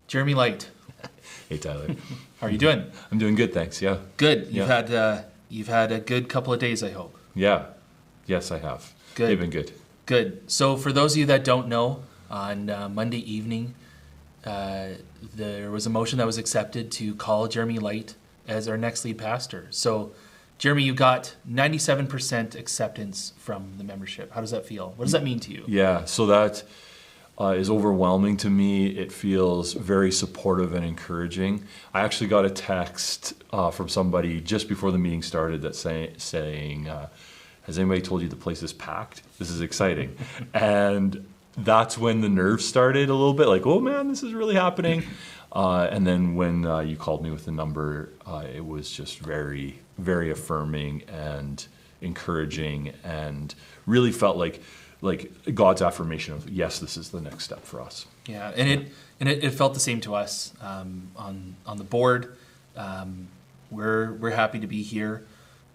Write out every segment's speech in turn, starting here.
Jeremy Light, Hey, Tyler. how are you doing? I'm doing good, thanks. Yeah. Good. Yeah. You've had a good couple of days, I hope. Yeah. Yes, I have. Good. They've been good. Good. So for those of you that don't know, on Monday evening, there was a motion that was accepted to call Jeremy Light as our next lead pastor. So, Jeremy, you got 97% acceptance from the membership. How does that feel? What does that mean to you? Yeah. So that is overwhelming to me. It feels very supportive and encouraging. I actually got a text from somebody just before the meeting started that saying, has anybody told you the place is packed? This is exciting. And that's when the nerves started a little bit, like, oh man, this is really happening. And then when you called me with the number, it was just very, very affirming and encouraging, and really felt like God's affirmation of, yes, this is the next step for us. Yeah, and it felt the same to us on the board. We're happy to be here.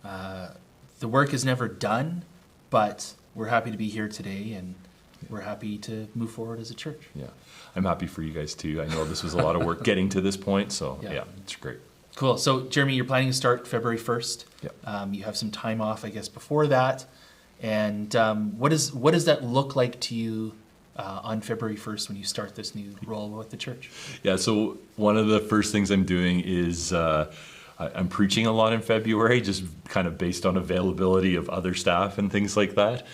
The work is never done, but we're happy to be here today, and we're happy to move forward as a church. Yeah, I'm happy for you guys too. I know this was a lot of work getting to this point, so yeah, it's great. Cool. So, Jeremy, you're planning to start February 1st. Yeah. You have some time off, I guess, before that. And what does that look like to you on February 1st when you start this new role with the church? Yeah, so one of the first things I'm doing is I'm preaching a lot in February, just kind of based on availability of other staff and things like that.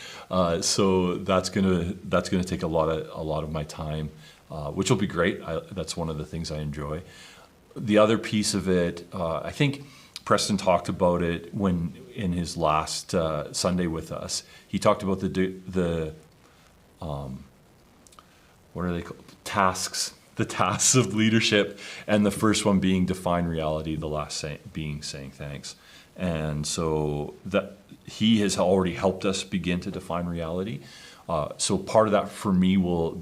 So that's gonna take a lot of my time, which will be great. That's one of the things I enjoy. The other piece of it, I think Preston talked about it when in his last Sunday with us. He talked about the what are they called? The tasks of leadership, and the first one being define reality, the last being saying thanks. And so that he has already helped us begin to define reality. So part of that for me will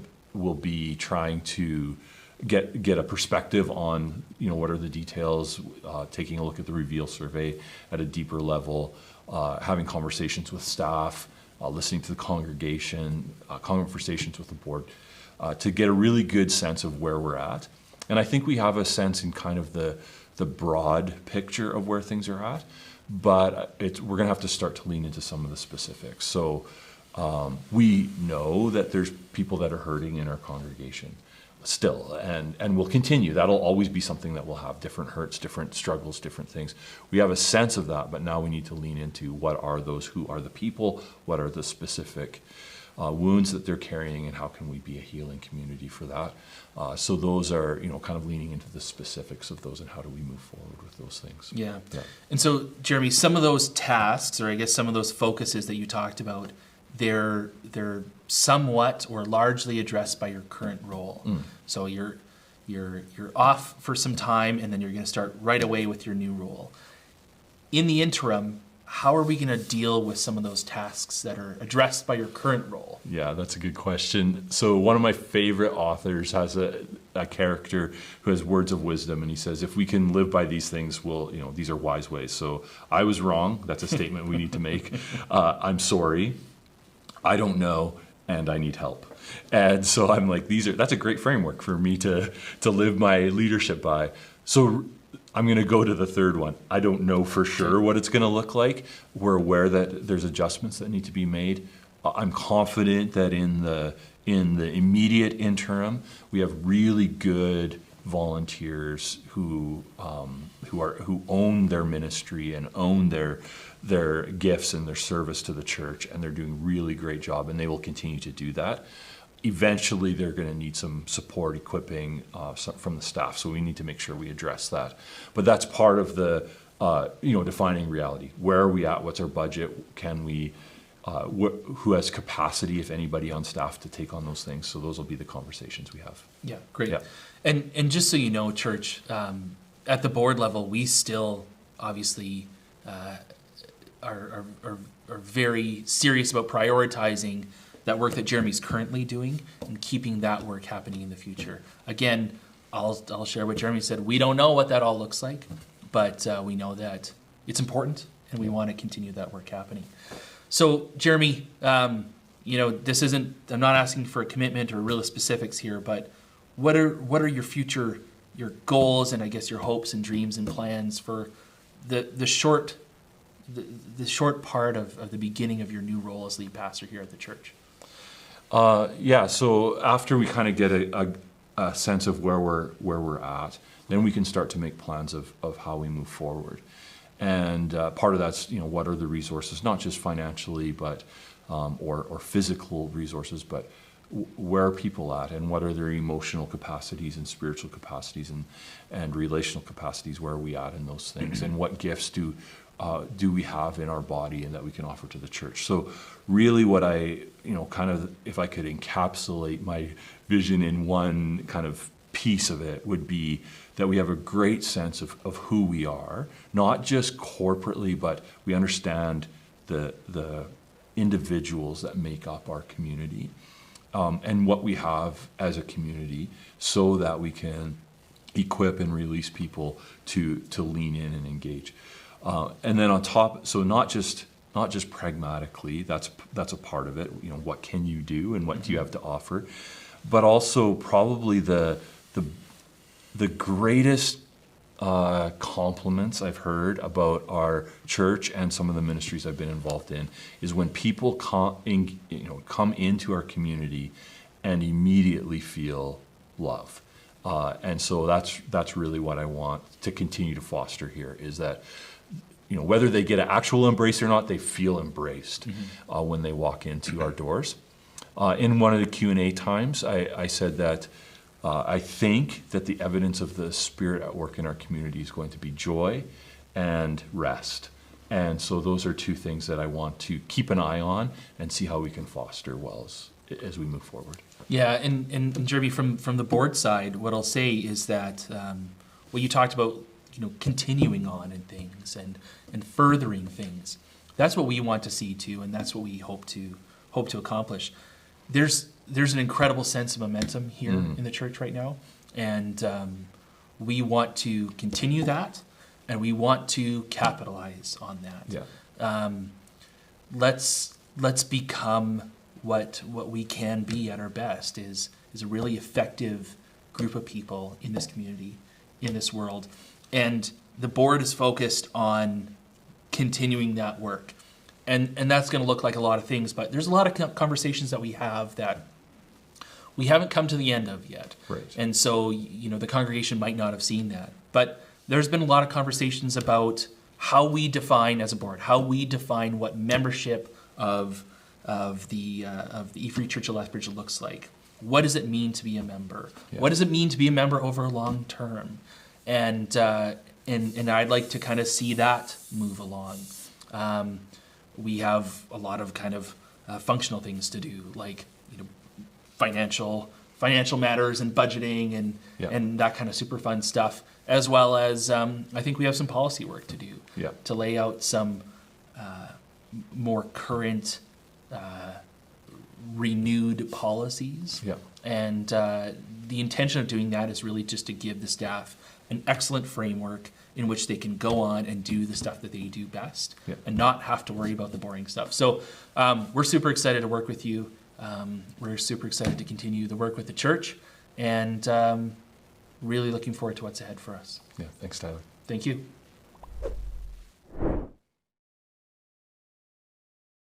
be trying to get a perspective on, what are the details, taking a look at the Reveal survey at a deeper level, having conversations with staff, listening to the congregation, conversations with the board, to get a really good sense of where we're at. And I think we have a sense in kind of the broad picture of where things are at, but we're going to have to start to lean into some of the specifics. So we know that there's people that are hurting in our congregation still, and will continue. That'll always be something that will have different hurts, different struggles, different things. We have a sense of that, but now we need to lean into what are those, who are the people, what are the specific wounds that they're carrying, and how can we be a healing community for that. So those are, kind of leaning into the specifics of those and how do we move forward with those things. Yeah. And so, Jeremy, some of those tasks, or I guess some of those focuses that you talked about, they're somewhat or largely addressed by your current role. So you're off for some time, and then you're going to start right away with your new role. In the interim, how are we going to deal with some of those tasks that are addressed by your current role? Yeah, that's a good question. So one of my favorite authors has a character who has words of wisdom, and he says, if we can live by these things, these are wise ways. So I was wrong. That's a statement we need to make. I'm sorry. I don't know, and I need help. And so I'm like, that's a great framework for me to live my leadership by. So I'm going to go to the third one. I don't know for sure what it's going to look like. We're aware that there's adjustments that need to be made. I'm confident that in the immediate interim, we have really good volunteers who own their ministry and own their gifts and their service to the church, and they're doing a really great job, and they will continue to do that. Eventually, they're going to need some support, equipping from the staff, so we need to make sure we address that. But that's part of the defining reality. Where are we at? What's our budget? Can we? Who has capacity, if anybody, on staff to take on those things? So those will be the conversations we have. Yeah, great. Yeah. And just so you know, church, at the board level, we still obviously are very serious about prioritizing that work that Jeremy's currently doing and keeping that work happening in the future. Again, I'll share what Jeremy said. We don't know what that all looks like, but we know that it's important, and we want to continue that work happening. So, Jeremy, this isn't, I'm not asking for a commitment or real specifics here, but what are your goals and I guess your hopes and dreams and plans for the short part of the beginning of your new role as lead pastor here at the church? So after we kind of get a sense of where we're at, then we can start to make plans of how we move forward. And part of that's, what are the resources, not just financially, but or physical resources, but where are people at, and what are their emotional capacities and spiritual capacities and relational capacities? Where are we at in those things, and what gifts do we have in our body and that we can offer to the church? So really what I, kind of, if I could encapsulate my vision in one kind of piece of it, would be that we have a great sense of who we are, not just corporately, but we understand the individuals that make up our community, and what we have as a community, so that we can equip and release people to lean in and engage. And then on top, so not just pragmatically, that's a part of it. What can you do and what do you have to offer? But also probably the greatest compliments I've heard about our church and some of the ministries I've been involved in is when people come into our community and immediately feel love. And so that's really what I want to continue to foster here, is that whether they get an actual embrace or not, they feel embraced when they walk into our doors. In one of the Q&A times, I said that I think that the evidence of the Spirit at work in our community is going to be joy and rest. And so those are two things that I want to keep an eye on and see how we can foster well as we move forward. Yeah, and Jeremy, from the board side, what I'll say is that what you talked about, continuing on in things and furthering things, that's what we want to see too, and that's what we hope to accomplish. There's an incredible sense of momentum here in the church right now, and we want to continue that, and we want to capitalize on that. Yeah. Let's become what we can be at our best, is a really effective group of people in this community, in this world. And the board is focused on continuing that work. And that's going to look like a lot of things, but there's a lot of conversations that we have that we haven't come to the end of yet. Right. And so, the congregation might not have seen that. But there's been a lot of conversations about how we define as a board, how we define what membership of the E-Free Church of Lethbridge looks like. What does it mean to be a member? Yeah. What does it mean to be a member over long term? And I'd like to kind of see that move along. We have a lot of kind of functional things to do, like financial matters and budgeting and that kind of super fun stuff, as well as I think we have some policy work to do to lay out some more current, renewed policies. Yeah. And the intention of doing that is really just to give the staff an excellent framework in which they can go on and do the stuff that they do best and not have to worry about the boring stuff. So we're super excited to work with you. We're super excited to continue the work with the church, and really looking forward to what's ahead for us. Yeah, thanks, Tyler. Thank you.